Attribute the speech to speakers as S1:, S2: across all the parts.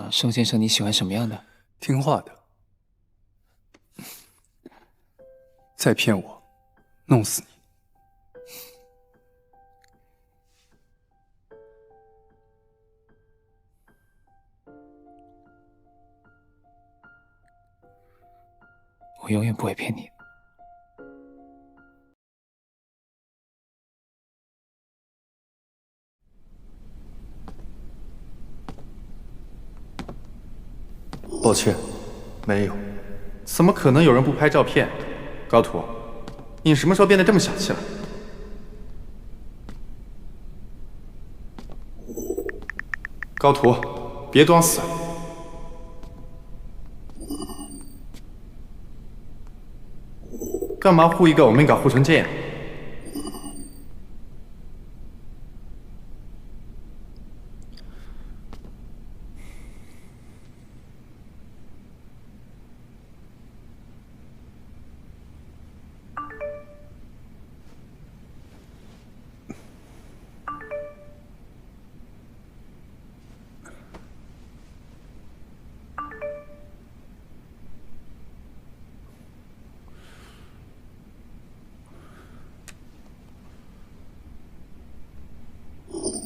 S1: 那盛先生你喜欢什么样的？
S2: 听话的。再骗我，弄死你！
S1: 我永远不会骗你。
S3: 抱歉，没有。怎么可能有人不拍照片？高图，你什么时候变得这么小气了？高图，别装死！干嘛护一个欧米伽护成这样？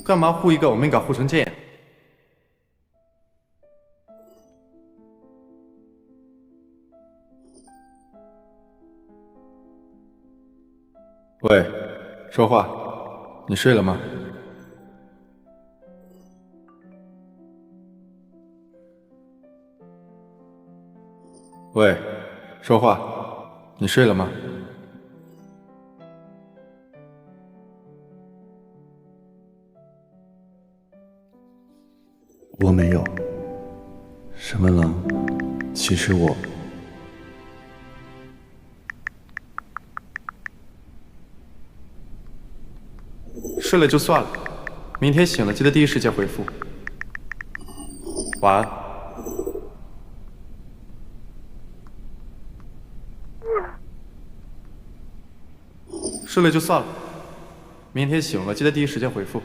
S3: 干嘛护一个欧米伽护成这样？喂，说话，你睡了吗？喂，说话，你睡了吗？
S4: 我没有，沈文郎，其实我……
S3: 睡了就算了，明天醒了记得第一时间回复。晚安。睡了就算了，明天醒了记得第一时间回复。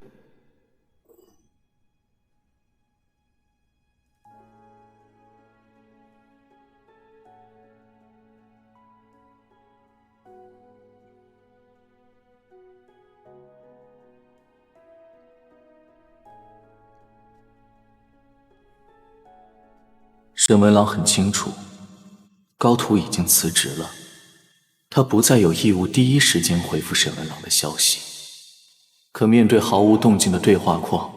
S5: 沈文郎很清楚，高图已经辞职了，他不再有义务第一时间回复沈文郎的消息。可面对毫无动静的对话框，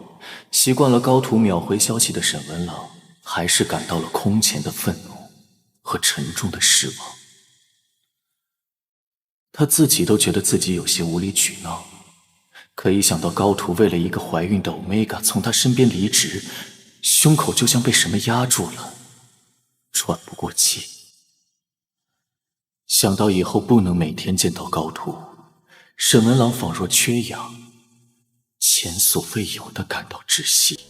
S5: 习惯了高图秒回消息的沈文郎，还是感到了空前的愤怒和沉重的失望。他自己都觉得自己有些无理取闹，可一想到高图为了一个怀孕的 Omega 从他身边离职，胸口就像被什么压住了，喘不过气。想到以后不能每天见到高图，沈文郎仿若缺氧，前所未有的感到窒息。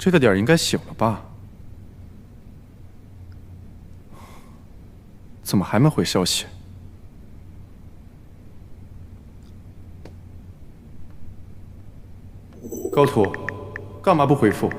S3: 这个点应该醒了吧？怎么还没回消息？高图，干嘛不回复？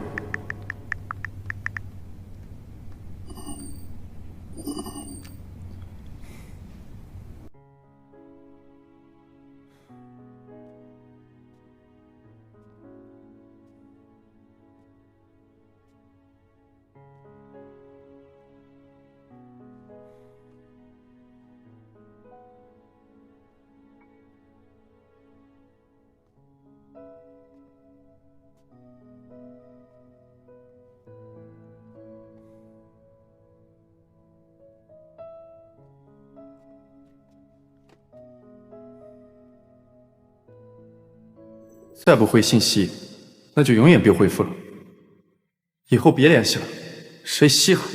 S3: 再不回信息，那就永远别回复了。以后别联系了，谁稀罕？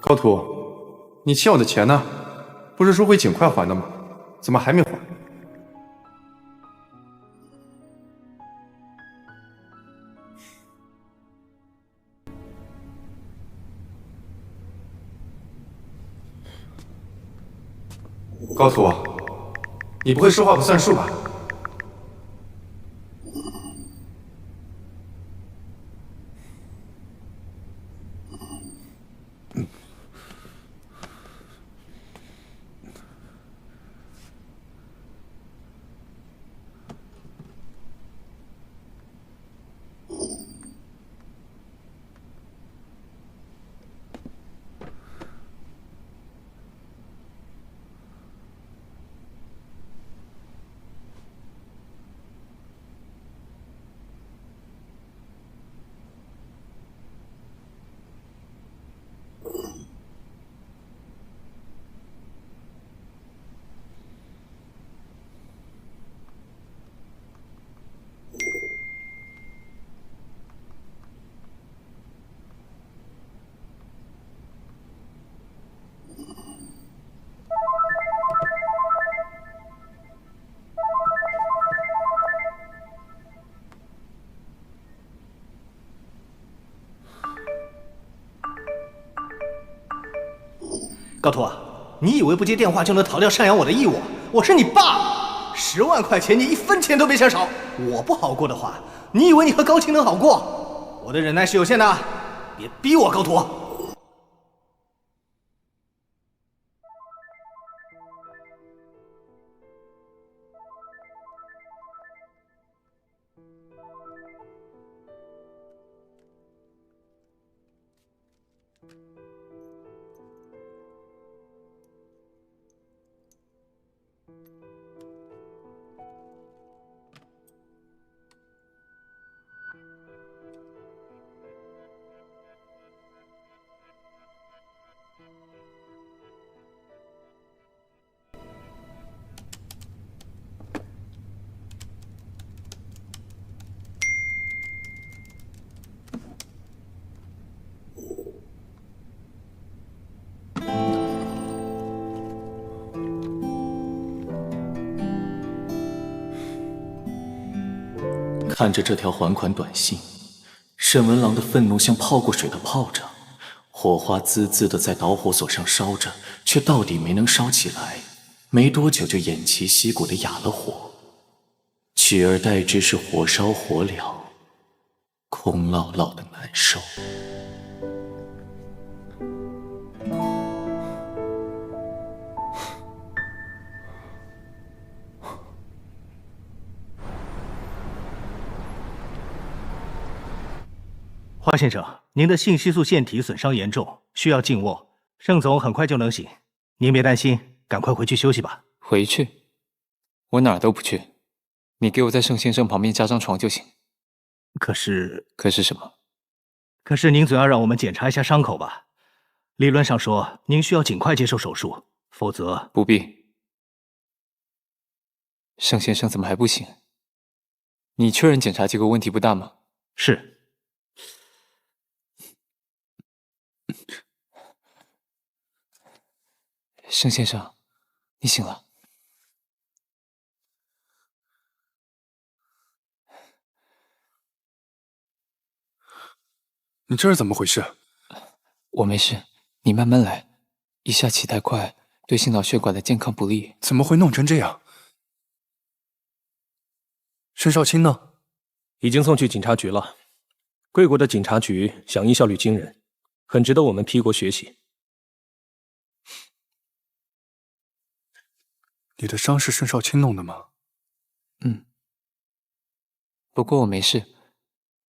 S3: 高图，你欠我的钱呢？不是说会尽快还的吗？怎么还没还？高图，你不会说话不算数吧？
S6: 高图，你以为不接电话就能逃掉赡养我的义务？我是你爸，10万块钱你1分钱都别想少。我不好过的话，你以为你和高青能好过？我的忍耐是有限的，别逼我，高图。
S5: 看着这条还款短信，沈文郎的愤怒像泡过水的炮仗，火花滋滋的在导火索上烧着，却到底没能烧起来。没多久就偃旗息鼓的哑了火，取而代之是火烧火燎，空落落的难受。
S6: 华先生，您的性激素腺体损伤严重，需要静卧。盛总很快就能醒，您别担心，赶快回去休息吧。
S1: 回去？我哪儿都不去，你给我在盛先生旁边加张床就行。
S6: 可是
S1: 什么？
S6: 可是您总要让我们检查一下伤口吧？理论上说，您需要尽快接受手术，否则……
S1: 不必。盛先生怎么还不醒？你确认检查结果问题不大吗？
S6: 是。
S1: 盛先生，你醒了。
S2: 你这是怎么回事？
S1: 我没事，你慢慢来。一下起太快，对心脑血管的健康不利。
S2: 怎么会弄成这样？申少卿呢？
S7: 已经送去警察局了。贵国的警察局响应效率惊人，很值得我们 P 国学习。
S2: 你的伤是盛少卿弄的吗？
S1: 不过我没事，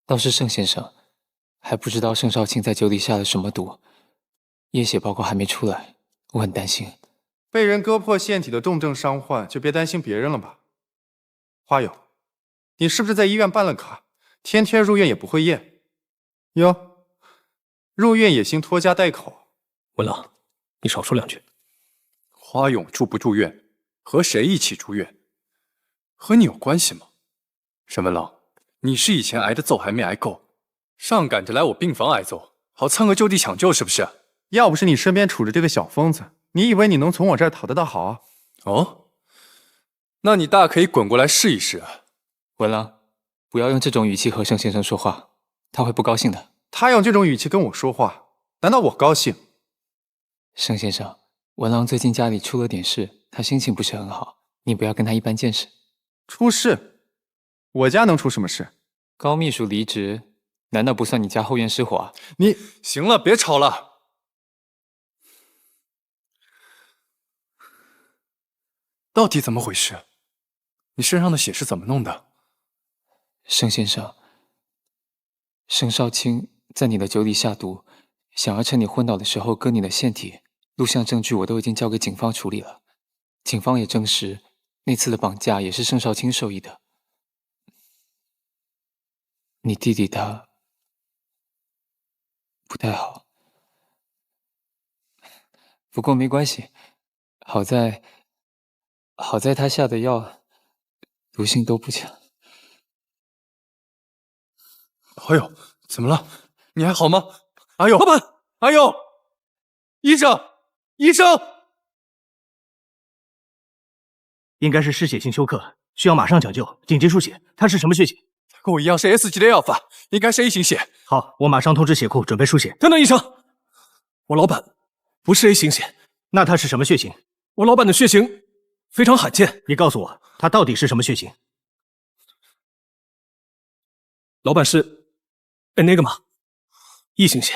S1: 倒是盛先生，还不知道盛少卿在酒里下了什么毒，验血报告还没出来，我很担心。
S3: 被人割破腺体的重症伤患，就别担心别人了吧。花友，你是不是在医院办了卡，天天入院也不会验？哟，入院也行拖家带口。
S7: 文郎，你少说两句。
S2: 花勇住不住院，和谁一起住院，和你有关系吗？沈文郎，你是以前挨的揍还没挨够，上赶着来我病房挨揍，好蹭个就地抢救是不是？
S3: 要不是你身边杵着这个小疯子，你以为你能从我这儿讨得到好啊？
S2: 哦，那你大可以滚过来试一试啊。
S1: 文郎，不要用这种语气和盛先生说话，他会不高兴的。
S3: 他用这种语气跟我说话，难道我高兴？
S1: 盛先生，文郎最近家里出了点事，他心情不是很好，你不要跟他一般见识。
S3: 出事？我家能出什么事？
S1: 高秘书离职，难道不算你家后院失火啊？
S3: 你
S2: 行了，别吵了。到底怎么回事？你身上的血是怎么弄的？
S1: 盛先生，盛少卿在你的酒里下毒，想要趁你昏倒的时候割你的腺体，录像证据我都已经交给警方处理了。警方也证实，那次的绑架也是盛少卿授意的。你弟弟他不太好，不过没关系，好在他下的药毒性都不强。
S2: 哎呦，怎么了？你还好吗？阿佑，老板，阿佑，医生，医生，
S6: 应该是失血性休克，需要马上抢救，紧急输血。他是什么血型？
S2: 跟我一样是 S 级的药法，应该是 A 型血。
S6: 好，我马上通知血库准备输血。
S7: 等等，医生，我老板不是 A 型血，
S6: 那他是什么血型？
S7: 我老板的血型非常罕见。
S6: 你告诉我，他到底是什么血型？
S7: 老板是那个吗？E 型血。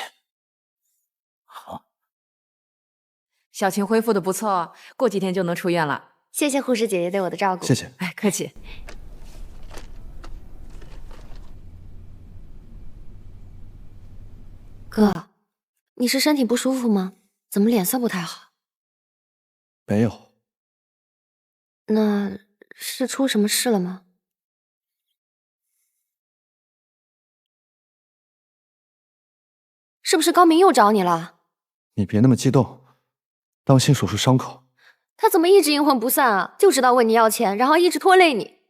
S8: 小晴恢复的不错，过几天就能出院了。
S9: 谢谢护士姐姐对我的照顾。
S4: 谢谢。
S8: 哎，客气。
S9: 哥，你是身体不舒服吗？怎么脸色不太好？
S4: 没有。
S9: 那是出什么事了吗？是不是高明又找你了？
S4: 你别那么激动，当心手术伤口。
S9: 他怎么一直阴魂不散啊？就知道问你要钱，然后一直拖累你。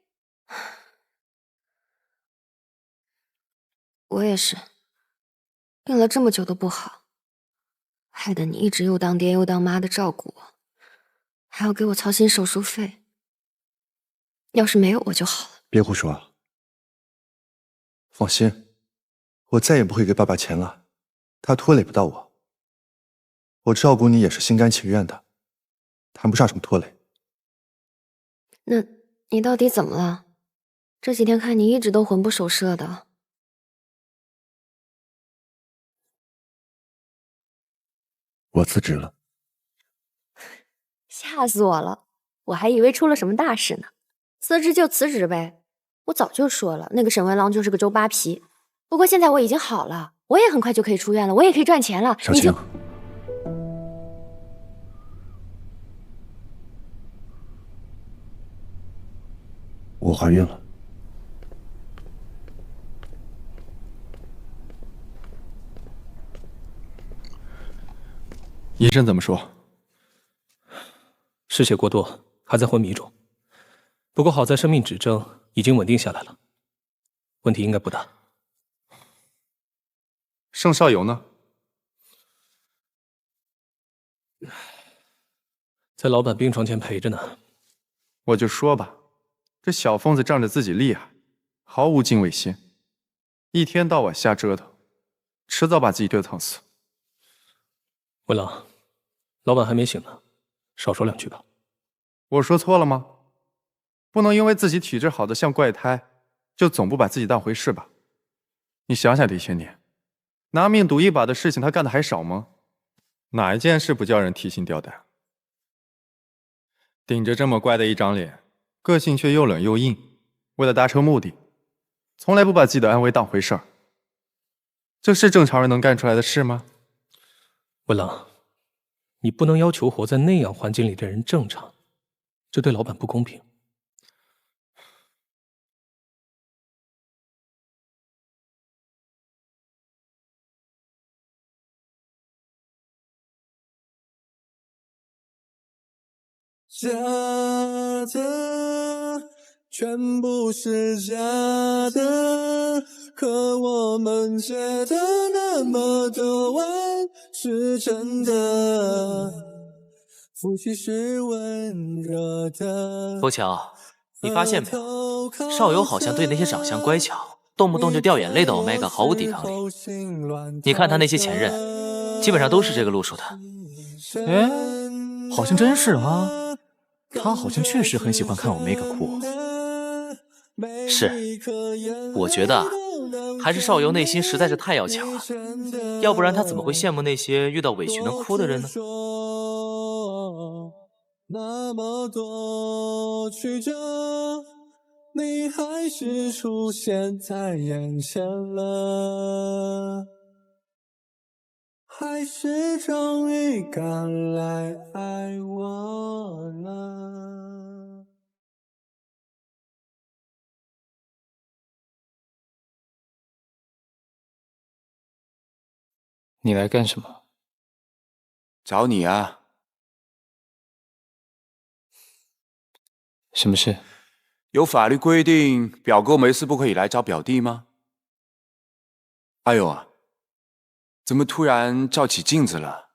S9: 我也是，病了这么久都不好，害得你一直又当爹又当妈的照顾我，还要给我操心手术费。要是没有我就好了。
S4: 别胡说。放心，我再也不会给爸爸钱了，他拖累不到我。我照顾你也是心甘情愿的，谈不上什么拖累。
S9: 那你到底怎么了？这几天看你一直都魂不守舍的。
S4: 我辞职了。
S9: 吓死我了，我还以为出了什么大事呢。辞职就辞职呗，我早就说了，那个沈文郎就是个周扒皮。不过现在我已经好了，我也很快就可以出院了，我也可以赚钱了。
S4: 小晴，我怀孕了。
S3: 医生怎么说？
S7: 失血过多，还在昏迷中。不过好在生命指征已经稳定下来了，问题应该不大。
S3: 盛少游呢？
S7: 在老板病床前陪着呢。
S3: 我就说吧，这小疯子仗着自己厉害，毫无敬畏心，一天到晚瞎折腾，迟早把自己折腾死。
S7: 文郎，老板还没醒呢，少说两句吧。
S3: 我说错了吗？不能因为自己体质好的像怪胎，就总不把自己当回事吧？你想想这些年，拿命赌一把的事情他干的还少吗？哪一件事不叫人提心吊胆？顶着这么乖的一张脸，个性却又冷又硬，为了达成目的，从来不把自己的安危当回事儿。这是正常人能干出来的事吗？
S7: 文郎，你不能要求活在那样环境里的人正常，这对老板不公平。
S10: 假的，全部是假的，可我们觉得那么多爱是真的。夫妻是温热的。
S5: 枫桥，你发现没有，少游好像对那些长相乖巧、动不动就掉眼泪的 Omega 毫无抵抗力。你看他那些前任，基本上都是这个路数的。
S11: 哎，好像真是啊。他好像确实很喜欢看Omega哭。
S5: 是，我觉得还是少游内心实在是太要强了，要不然他怎么会羡慕那些遇到委屈能哭的人呢？
S10: 那么多曲折，你还是出现在眼前了，还是终于敢来爱我了。
S1: 你来干什么？
S12: 找你啊。
S1: 什么事？
S12: 有法律规定表哥没事不可以来找表弟吗？哎呦啊，怎么突然照起镜子了？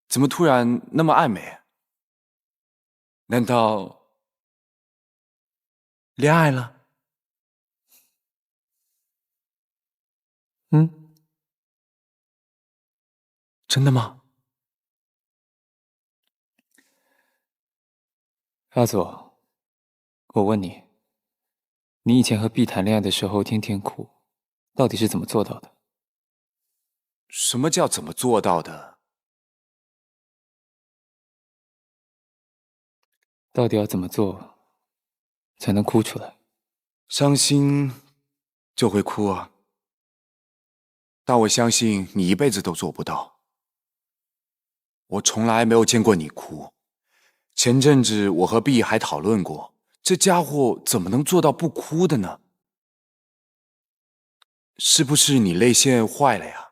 S12: 怎么突然那么爱美？难道恋爱了？
S1: 嗯，
S12: 真的吗？
S1: 阿佐，我问你，你以前和 B 谈恋爱的时候天天哭，到底是怎么做到的？
S12: 什么叫怎么做到的？
S1: 到底要怎么做才能哭出来？
S12: 伤心就会哭啊，但我相信你一辈子都做不到。我从来没有见过你哭。前阵子我和 B 还讨论过，这家伙怎么能做到不哭的呢？是不是你泪腺坏了呀？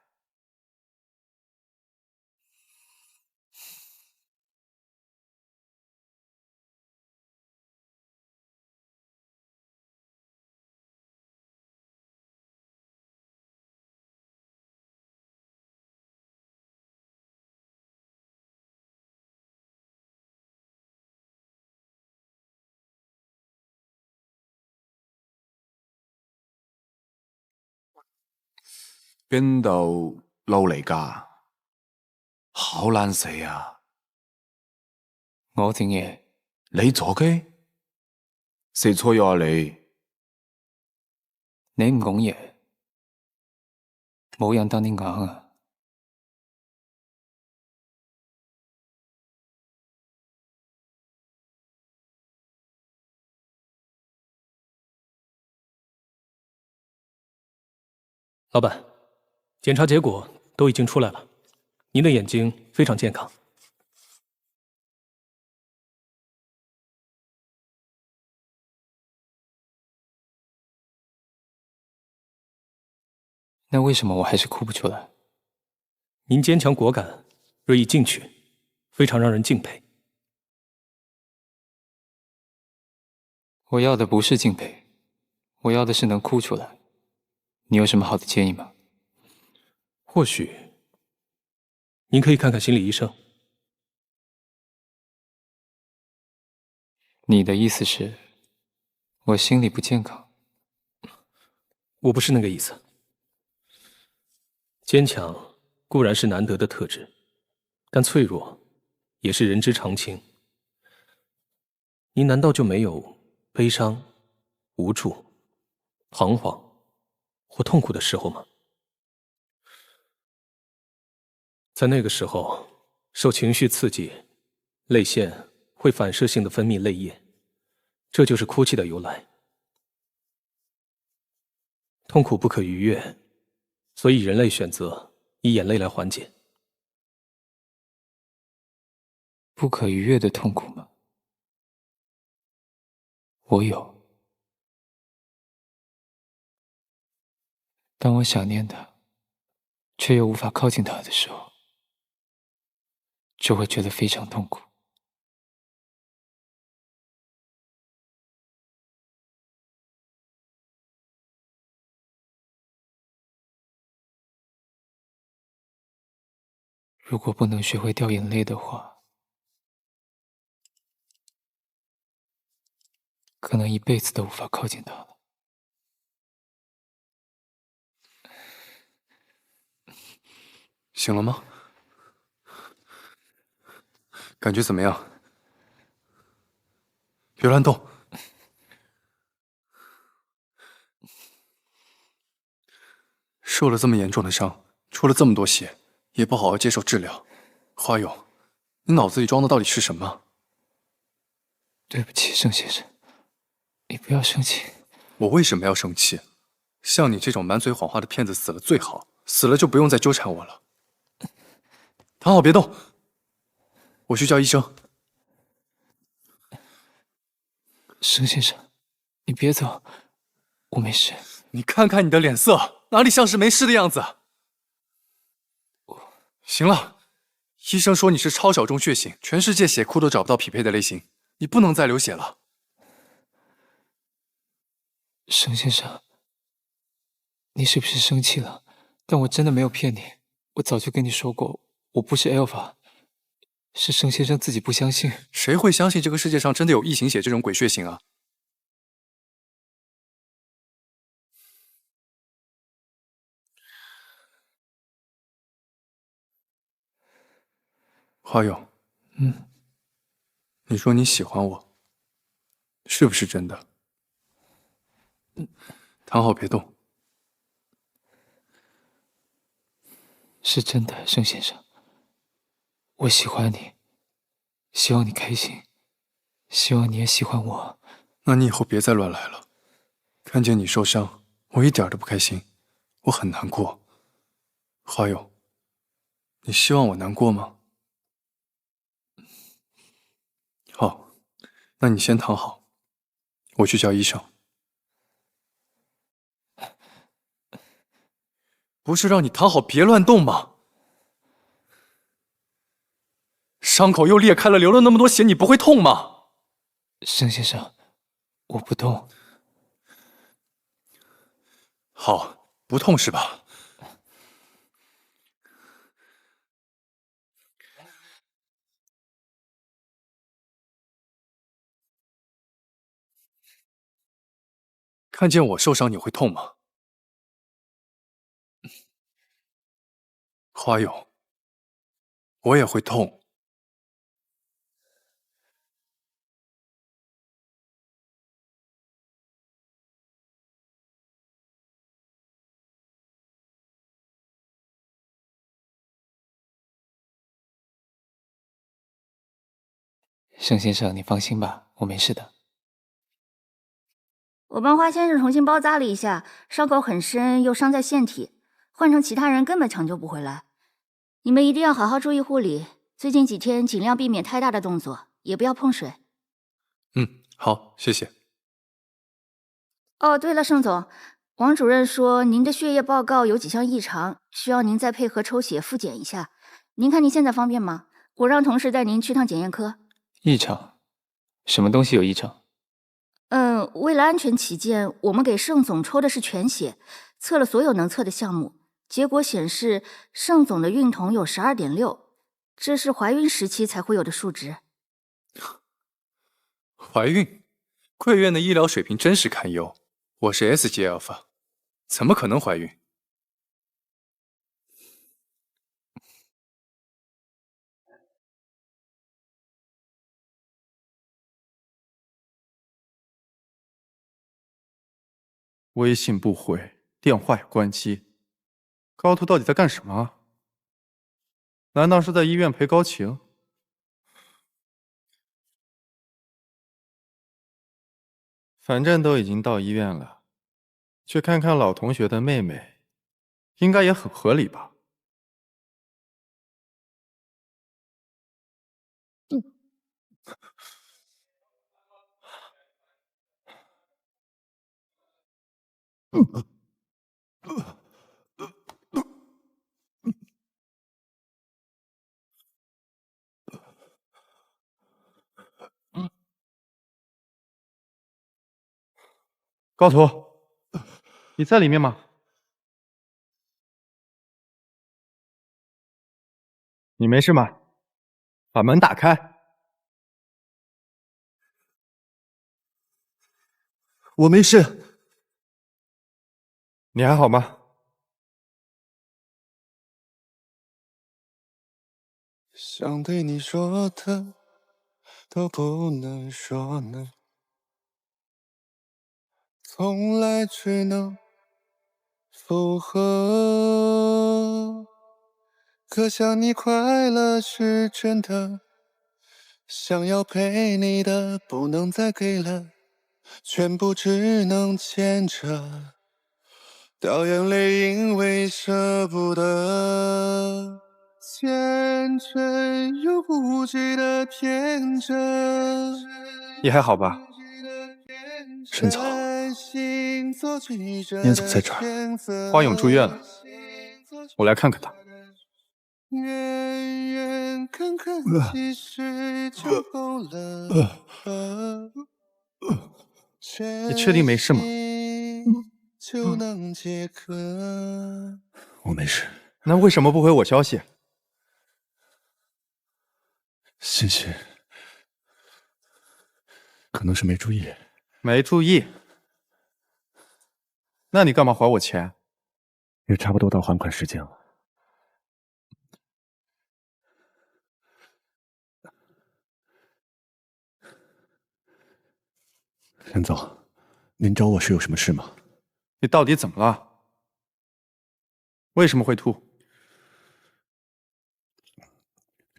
S12: 邊度路嚟㗎？好撚死啊！
S1: 我整嘢。
S12: 你做嘅？食錯藥啊你？
S1: 你唔講嘢，冇人當你硬啊！
S7: 老板，检查结果都已经出来了，您的眼睛非常健康。
S1: 那为什么我还是哭不出来？
S7: 您坚强果敢，锐意进取，非常让人敬佩。
S1: 我要的不是敬佩，我要的是能哭出来。你有什么好的建议吗？
S7: 或许您可以看看心理医生。
S1: 你的意思是，我心理不健康？
S7: 我不是那个意思。坚强固然是难得的特质，但脆弱也是人之常情。您难道就没有悲伤、无助、彷徨或痛苦的时候吗？在那个时候，受情绪刺激，泪腺会反射性的分泌泪液，这就是哭泣的由来。痛苦不可逾越，所以人类选择以眼泪来缓解。
S1: 不可逾越的痛苦吗？我有。当我想念他，却又无法靠近他的时候，就会觉得非常痛苦。如果不能学会掉眼泪的话，可能一辈子都无法靠近他了。
S2: 醒了吗？感觉怎么样？别乱动。受了这么严重的伤，出了这么多血，也不好好接受治疗。花勇，你脑子里装的到底是什么？
S1: 对不起，盛先生，你不要生气。
S2: 我为什么要生气？像你这种满嘴谎话的骗子死了最好，死了就不用再纠缠我了。躺好别动，我去叫医生。
S1: 盛先生，你别走，我没事。
S2: 你看看你的脸色，哪里像是没事的样子？行了，医生说你是超小众血型，全世界血库都找不到匹配的类型，你不能再流血了。
S1: 盛先生，你是不是生气了？但我真的没有骗你，我早就跟你说过，我不是 Alpha， 是盛先生自己不相信。
S2: 谁会相信这个世界上真的有异形血这种鬼血型啊？花勇，你说你喜欢我，是不是真的？躺好别动。
S1: 是真的，盛先生，我喜欢你，希望你开心，希望你也喜欢我。
S2: 那你以后别再乱来了，看见你受伤，我一点都不开心，我很难过。花勇，你希望我难过吗？好，那你先躺好，我去叫医生。不是让你躺好别乱动吗？伤口又裂开了，流了那么多血，你不会痛吗？
S1: 盛先生，我不痛。
S2: 好，不痛是吧？看见我受伤你会痛吗？花勇，我也会痛。
S1: 盛先生，你放心吧，我没事的。
S13: 我帮花先生重新包扎了一下，伤口很深，又伤在腺体，换成其他人根本抢救不回来。你们一定要好好注意护理，最近几天尽量避免太大的动作，也不要碰水。
S2: 好，谢谢。
S13: 哦，对了，盛总，王主任说您的血液报告有几项异常，需要您再配合抽血复检一下。您看您现在方便吗？我让同事带您去趟检验科。
S1: 异常？什么东西有异常？
S13: 为了安全起见，我们给盛总抽的是全血，测了所有能测的项目，结果显示盛总的孕酮有12.6，这是怀孕时期才会有的数值。
S2: 怀孕？贵院的医疗水平真是堪忧。我是 S 级 Alpha， 怎么可能怀孕？
S3: 微信不回，电话也关机，高图到底在干什么？难道是在医院陪高晴？反正都已经到医院了，去看看老同学的妹妹，应该也很合理吧？高图，你在里面吗？你没事吗？把门打开。
S4: 我没事。
S3: 你还好吗？
S10: 想对你说的都不能说呢，从来只能附和。可想你快乐是真的，想要陪你的不能再给了，全部只能牵着，掉眼泪因为舍不得。天真又无知的天真，
S3: 你还好吧？
S4: 沈总，您怎么在这儿？
S3: 花勇住院了，我来看看他。
S10: 远远看看，其实就够了。
S3: 你确定没事吗？
S10: 就能解渴。
S4: 我没事。
S3: 那为什么不回我消息？
S4: 欣欣，可能是没注意。
S3: 没注意？那你干嘛还我钱？
S4: 也差不多到还款时间了。沈总，您找我是有什么事吗？
S3: 你到底怎么了？为什么会吐？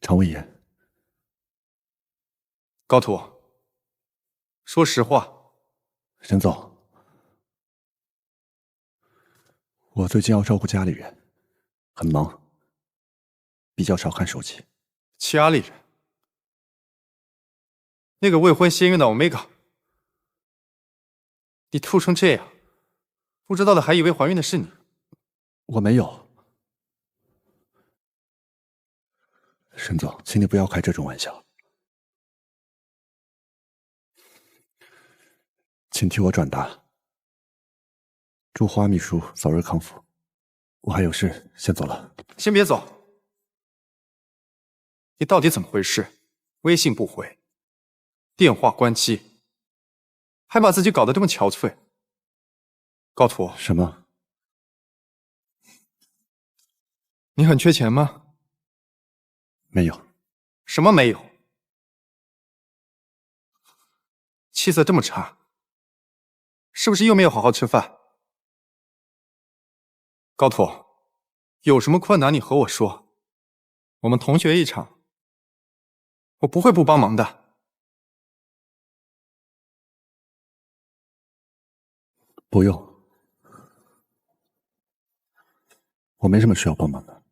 S4: 肠胃炎。
S3: 高图，说实话。
S4: 沈总，我最近要照顾家里人，很忙，比较少看手机。
S3: 家里人？那个未婚先孕的 Omega， 你吐成这样，不知道的还以为怀孕的是你。
S4: 我没有。沈总，请你不要开这种玩笑。请替我转达，祝花秘书早日康复。我还有事，先走了。
S3: 先别走，你到底怎么回事？微信不回，电话关机，还把自己搞得这么憔悴。高图，
S4: 什么？
S3: 你很缺钱吗？
S4: 没有。
S3: 什么没有？气色这么差，是不是又没有好好吃饭？高图，有什么困难你和我说，我们同学一场，我不会不帮忙的。
S4: 不用，我没什么需要帮忙的。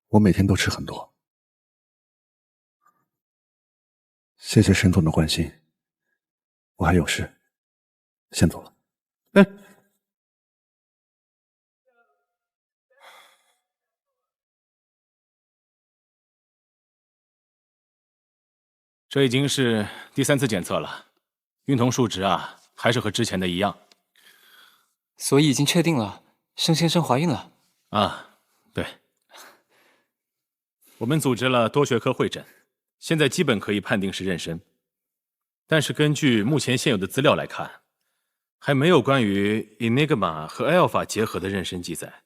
S4: 我每天都吃很多。谢谢沈总的关心，我还有事，先走了。
S14: 这已经是第3次检测了，孕酮数值啊，还是和之前的一样。
S1: 所以已经确定了，盛先生怀孕了。
S14: 啊，对。我们组织了多学科会诊，现在基本可以判定是妊娠。但是根据目前现有的资料来看，还没有关于 Enigma 和 Alpha 结合的妊娠记载。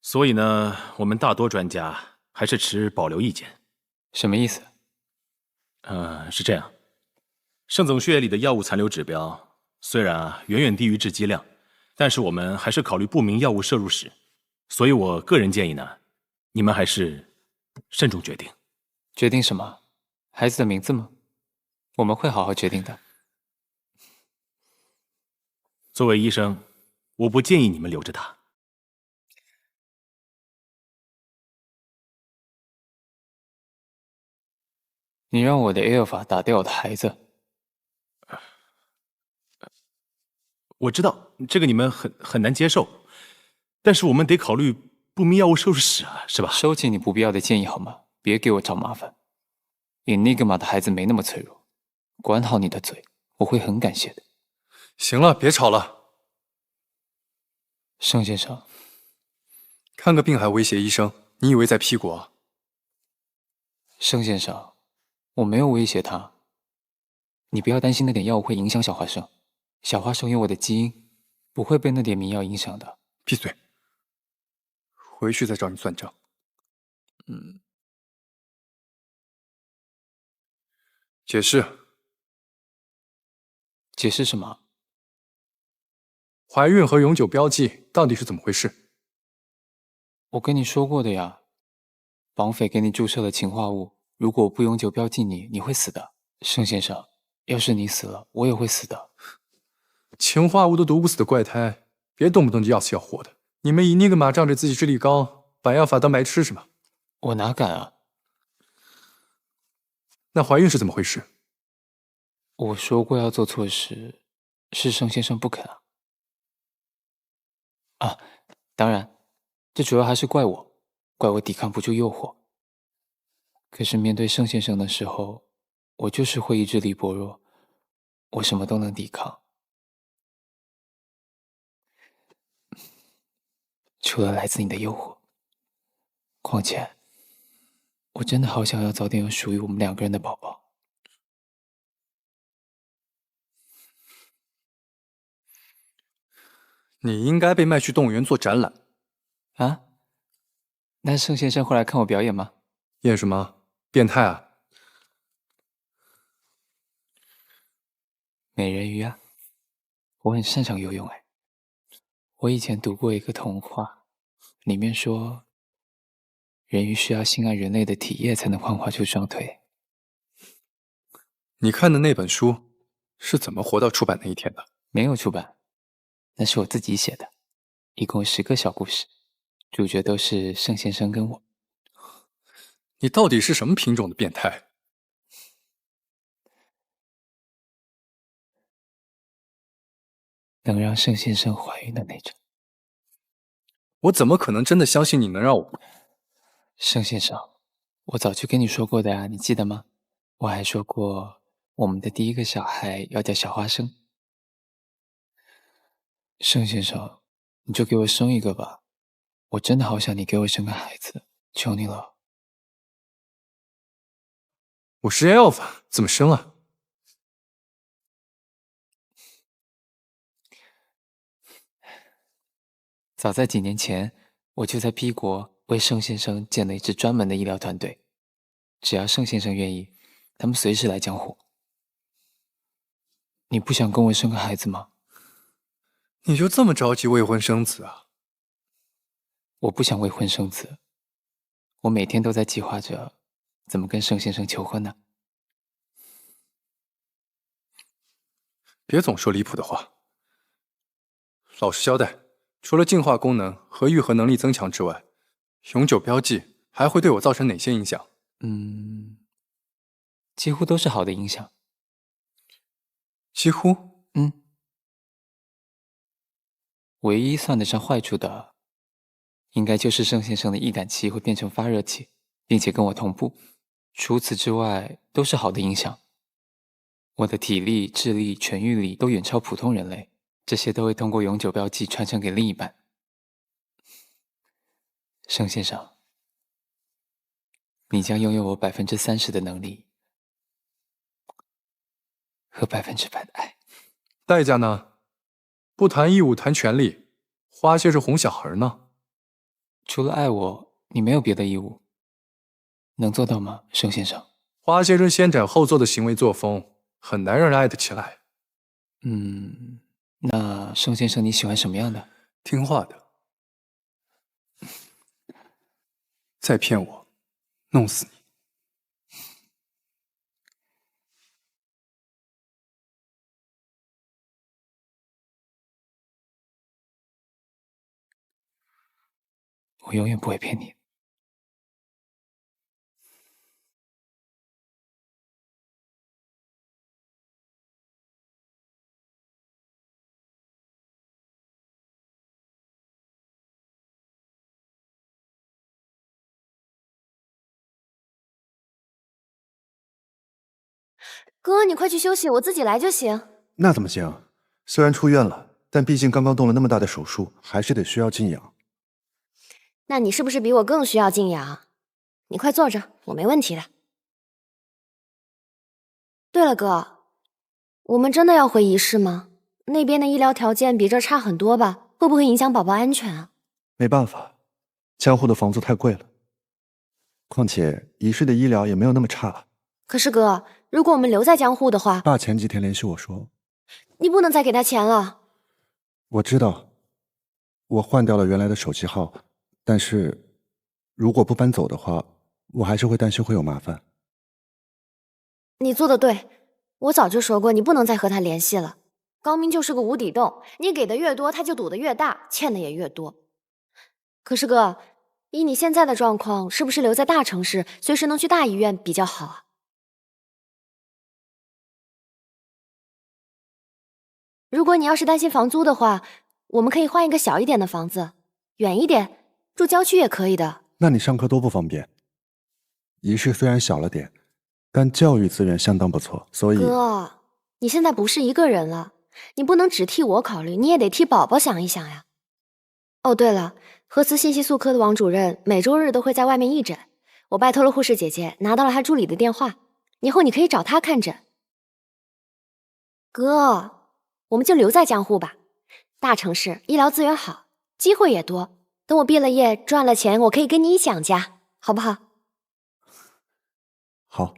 S14: 所以呢，我们大多专家还是持保留意见。
S1: 什么意思？
S14: 是这样，盛总血液里的药物残留指标虽然远远低于致畸量，但是我们还是考虑不明药物摄入史，所以我个人建议呢，你们还是慎重决定。
S1: 决定什么？孩子的名字吗？我们会好好决定的。
S14: 作为医生，我不建议你们留着他。
S1: 你让我的 L 法打掉我的孩子，
S14: 我知道这个你们很难接受，但是我们得考虑不明药物摄入史啊，是吧？
S1: 收起你不必要的建议好吗？别给我找麻烦。Enigma 的孩子没那么脆弱，管好你的嘴，我会很感谢的。
S2: 行了，别吵了。
S1: 盛先生，
S2: 看个病还威胁医生，你以为在屁股啊？
S1: 盛先生，我没有威胁他。你不要担心那点药物会影响小花生，小花生有我的基因，不会被那点迷药影响的。
S2: 闭嘴，回去再找你算账。解释。
S1: 解释什么？
S2: 怀孕和永久标记到底是怎么回事？
S1: 我跟你说过的呀，绑匪给你注射了氰化物，如果我不永久标记你，你会死的。盛先生，要是你死了，我也会死的。
S2: 氰化物都毒不死的怪胎，别动不动就要死要活的。你们Enigma仗着自己智力高，把药法当白吃是吗？
S1: 我哪敢啊！
S2: 那怀孕是怎么回事？
S1: 我说过要做错事，是盛先生不肯啊。啊，当然，这主要还是怪我抵抗不住诱惑。可是面对盛先生的时候，我就是会意志力薄弱，我什么都能抵抗，除了来自你的诱惑。况且，我真的好想要早点有属于我们两个人的宝宝。
S2: 你应该被卖去动物园做展览。
S1: 啊？那盛先生会来看我表演吗？
S2: 演什么？变态啊！
S1: 美人鱼啊，我很擅长游泳哎。我以前读过一个童话，里面说，人鱼需要性爱人类的体液才能幻化出双腿。
S2: 你看的那本书是怎么活到出版那一天的？
S1: 没有出版，那是我自己写的，一共10个小故事，主角都是盛先生跟我。
S2: 你到底是什么品种的变态？
S1: 能让盛先生怀孕的那种。
S2: 我怎么可能真的相信你能让我？
S1: 盛先生，我早就跟你说过的啊，你记得吗？我还说过，我们的第一个小孩要叫小花生。盛先生，你就给我生一个吧，我真的好想你给我生个孩子，求你了。
S2: 我是 Alpha， 怎么生啊？
S1: 早在几年前，我就在 B 国为盛先生建了一支专门的医疗团队，只要盛先生愿意，他们随时来江湖。你不想跟我生个孩子吗？
S2: 你就这么着急未婚生子啊？
S1: 我不想未婚生子，我每天都在计划着怎么跟盛先生求婚呢。
S2: 别总说离谱的话。老实交代，除了进化功能和愈合能力增强之外，永久标记还会对我造成哪些影响？
S1: 几乎都是好的影响。
S2: 几乎？
S1: 唯一算得上坏处的，应该就是盛先生的易感期会变成发热期，并且跟我同步。除此之外，都是好的影响。我的体力、智力、痊愈力都远超普通人类，这些都会通过永久标记传承给另一半。盛先生，你将拥有我30%的能力和100%的爱。
S2: 代价呢？不谈义务，谈权利。花谢是哄小孩呢。
S1: 除了爱我，你没有别的义务。能做到吗，盛先生？
S2: 花先生先斩后奏的行为作风，很难让人爱得起来。
S1: 那盛先生你喜欢什么样的？
S2: 听话的。再骗我，弄死你。
S1: 我永远不会骗你。
S9: 哥，你快去休息，我自己来就行。
S4: 那怎么行？虽然出院了，但毕竟刚刚动了那么大的手术，还是得需要静养。
S9: 那你是不是比我更需要静养？你快坐着，我没问题的。对了，哥，我们真的要回仪式吗？那边的医疗条件比这儿差很多吧？会不会影响宝宝安全啊？
S4: 没办法，江户的房租太贵了。况且仪式的医疗也没有那么差。
S9: 可是哥，如果我们留在江户的话，
S4: 爸前几天联系我说，
S9: 你不能再给他钱了。
S4: 我知道，我换掉了原来的手机号，但是如果不搬走的话，我还是会担心会有麻烦。
S9: 你做的对，我早就说过，你不能再和他联系了。高明就是个无底洞，你给的越多，他就赌的越大，欠的也越多。可是哥，以你现在的状况，是不是留在大城市，随时能去大医院比较好啊？如果你要是担心房租的话，我们可以换一个小一点的房子，远一点，住郊区也可以的。
S4: 那你上课多不方便。仪式虽然小了点，但教育资源相当不错，所以……
S9: 哥，你现在不是一个人了，你不能只替我考虑，你也得替宝宝想一想呀。哦，对了，核磁信息素科的王主任每周日都会在外面义诊，我拜托了护士姐姐，拿到了他助理的电话，以后你可以找他看诊。哥，我们就留在江户吧，大城市医疗资源好，机会也多。等我毕了业赚了钱，我可以跟你一起养家，好不好？
S4: 好。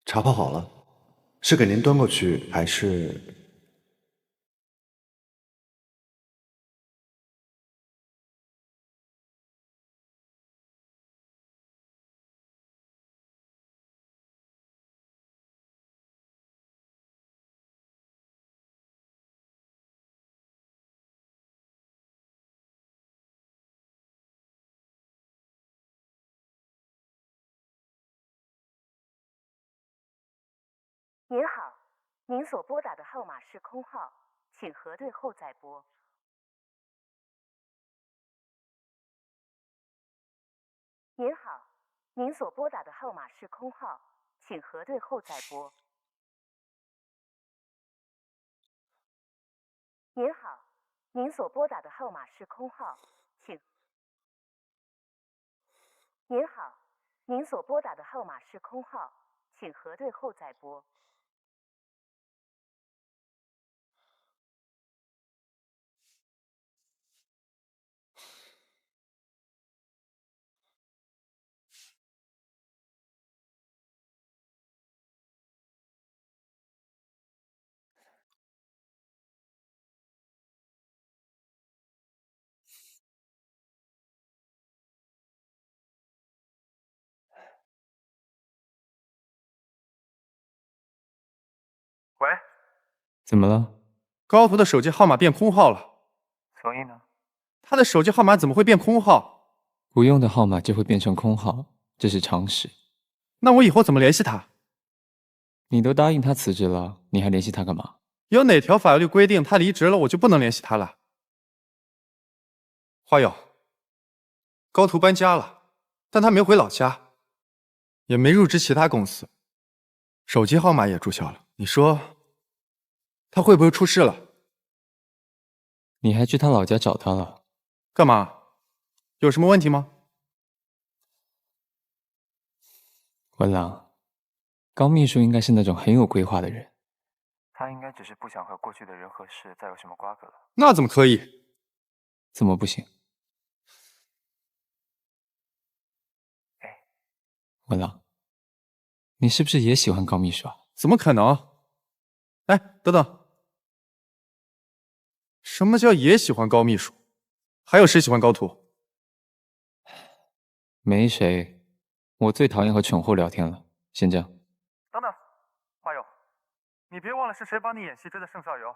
S4: 茶泡好了，是给您端过去还是？
S15: 您好，您所拨打的号码是空号，请核对后再拨。您好，您所拨打的号码是空号，请核对后再拨。您好，您所拨打的号码是空号，请。您好，您所拨打的号码是空号，请核对后再拨。
S3: 喂，
S1: 怎么了？
S3: 高图的手机号码变空号了。
S1: 所以呢？
S3: 他的手机号码怎么会变空号？
S1: 不用的号码就会变成空号，这是常识。
S3: 那我以后怎么联系他？
S1: 你都答应他辞职了，你还联系他干嘛？
S3: 有哪条法律规定他离职了我就不能联系他了？花友，高图搬家了，但他没回老家，也没入职其他公司，手机号码也注销了。你说他会不会出事了？
S1: 你还去他老家找他了？
S3: 干嘛？有什么问题吗？
S1: 文朗，高秘书应该是那种很有规划的人，他应该只是不想和过去的人和事再有什么瓜葛了。
S3: 那怎么可以？
S1: 怎么不行？文朗，你是不是也喜欢高秘书啊？
S3: 怎么可能？哎，等等，什么叫也喜欢高秘书？还有谁喜欢高图？
S1: 没谁，我最讨厌和蠢货聊天了。先这样。
S16: 等等，花友，你别忘了是谁帮你演戏追的盛少游。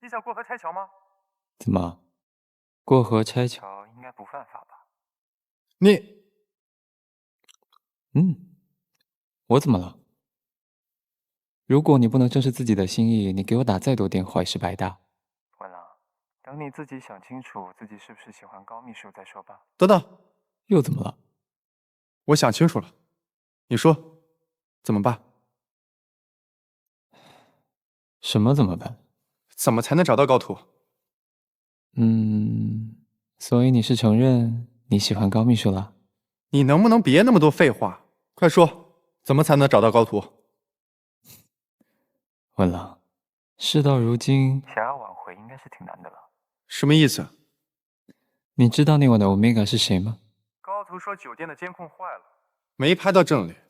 S16: 你想过河拆桥吗？
S1: 怎么，过河拆桥
S16: 应该不犯法吧？
S3: 你，
S1: 我怎么了？如果你不能正视自己的心意，你给我打再多电话也是白搭。
S16: 文郎，等你自己想清楚自己是不是喜欢高秘书再说吧。
S3: 等等，
S1: 又怎么了？
S3: 我想清楚了，你说怎么办？
S1: 什么怎么办？
S3: 怎么才能找到高图？
S1: 所以你是承认你喜欢高秘书了？
S3: 你能不能别那么多废话？快说，怎么才能找到高图？
S1: 文郎，事到如今，
S16: 想要挽回应该是挺难的了。
S3: 什么意思？
S1: 你知道那晚的 Omega 是谁吗？
S16: 高图说酒店的监控坏了，
S3: 没拍到正脸，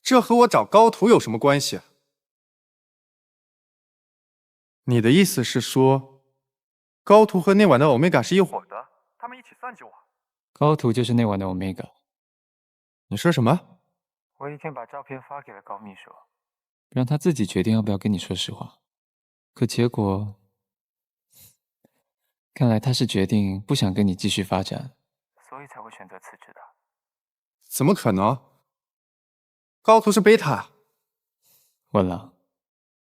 S3: 这和我找高图有什么关系啊？你的意思是说，高图和那晚的 Omega 是一伙的？
S16: 他们一起算计我。
S1: 高图就是那晚的 Omega。
S3: 你说什么？
S16: 我已经把照片发给了高秘书，
S1: 让他自己决定要不要跟你说实话。可结果，看来他是决定不想跟你继续发展，
S16: 所以才会选择辞职的。
S3: 怎么可能？高图是贝塔。
S1: 文郎，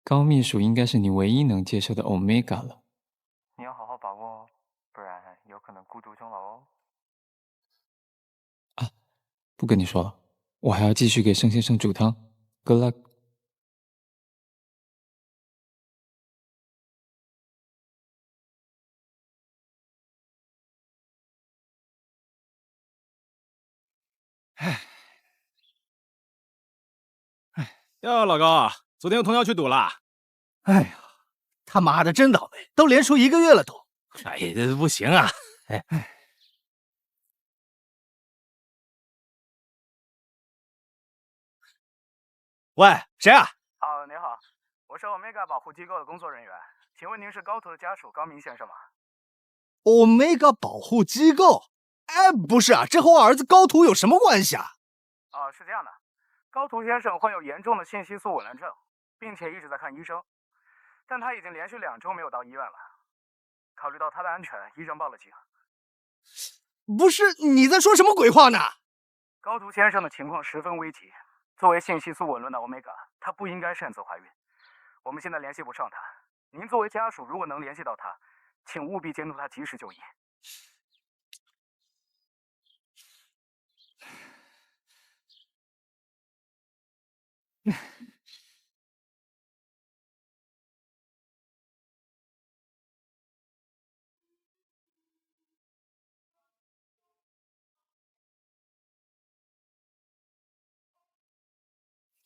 S1: 高秘书应该是你唯一能接受的 Omega 了。
S16: 你要好好把握哦，不然有可能孤独终老哦。
S1: 不跟你说了，我还要继续给盛先生煮汤。Good luck。
S6: 哟，老高，昨天有通宵去赌了？哎呀，他妈的真倒霉，都连输1个月了都。哎呀，这不行啊！哎，喂，谁啊？
S16: 您好，我是 Omega 保护机构的工作人员，请问您是高图的家属高明先生吗
S6: ？Omega 保护机构？哎，不是啊，这和我儿子高图有什么关系啊？
S16: 是这样的。高图先生患有严重的信息素紊乱症，并且一直在看医生，但他已经连续2周没有到医院了。考虑到他的安全，医生报了警。
S6: 不是，你在说什么鬼话呢？
S16: 高图先生的情况十分危急，作为信息素紊乱的 Omega， 他不应该擅自怀孕。我们现在联系不上他，您作为家属，如果能联系到他，请务必监督他及时就医。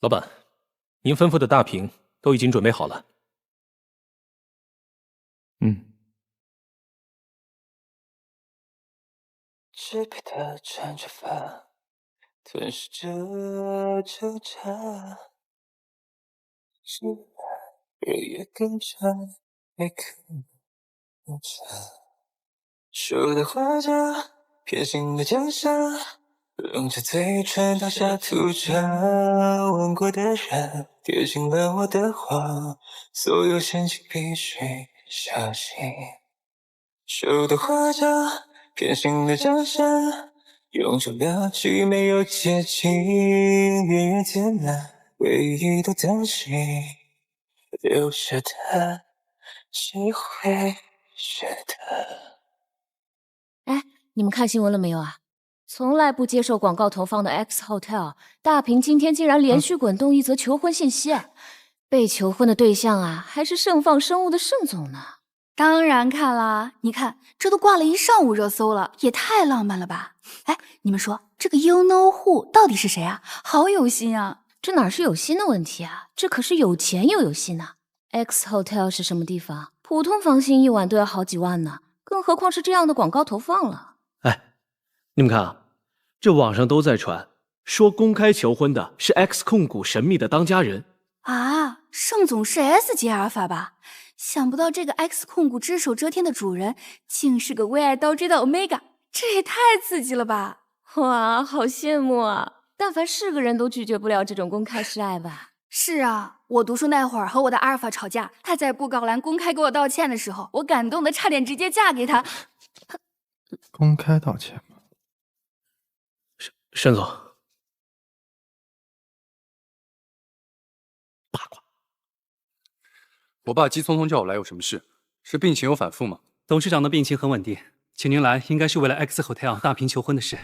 S7: 老板，您吩咐的大屏都已经准备好了。
S10: 支配的长着发，吞噬着纠缠，是日夜更长，每刻无常。手的画家，偏心的江山，冷着嘴唇倒下图章。吻过的人，贴近了我的谎，所有深情必须小心。手的画家。偏心的江山，用尽了句没有接近，远远艰难，唯一的担心，留着他，谁会觉得？
S8: 哎，你们看新闻了没有啊？从来不接受广告投放的 X Hotel 大屏今天竟然连续滚动一则求婚信息，被求婚的对象啊，还是盛放生物的盛总呢。
S17: 当然看啦，你看这都挂了一上午热搜了，也太浪漫了吧！哎，你们说这个 You Know Who 到底是谁啊？好有心啊！
S8: 这哪是有心的问题啊，这可是有钱又有心呢。X Hotel 是什么地方？普通房型1晚都要好几万呢，更何况是这样的广告投放了。
S18: 哎，你们看啊，这网上都在传，说公开求婚的是 X 控股神秘的当家人
S17: 啊，盛总是 S 级阿尔法吧？想不到这个 X 控股只手遮天的主人，竟是个为爱倒追的 Omega， 这也太刺激了吧！
S8: 哇，好羡慕啊！但凡是个人都拒绝不了这种公开示爱吧？
S17: 是啊，我读书那会儿和我的阿尔法吵架，他在布告栏公开给我道歉的时候，我感动的差点直接嫁给他。
S3: 公开道歉吗？
S18: 沈总，
S2: 我爸急匆匆叫我来，有什么事？是病情有反复吗？
S19: 董事长的病情很稳定，请您来应该是为了 X Hotel 大屏求婚的事。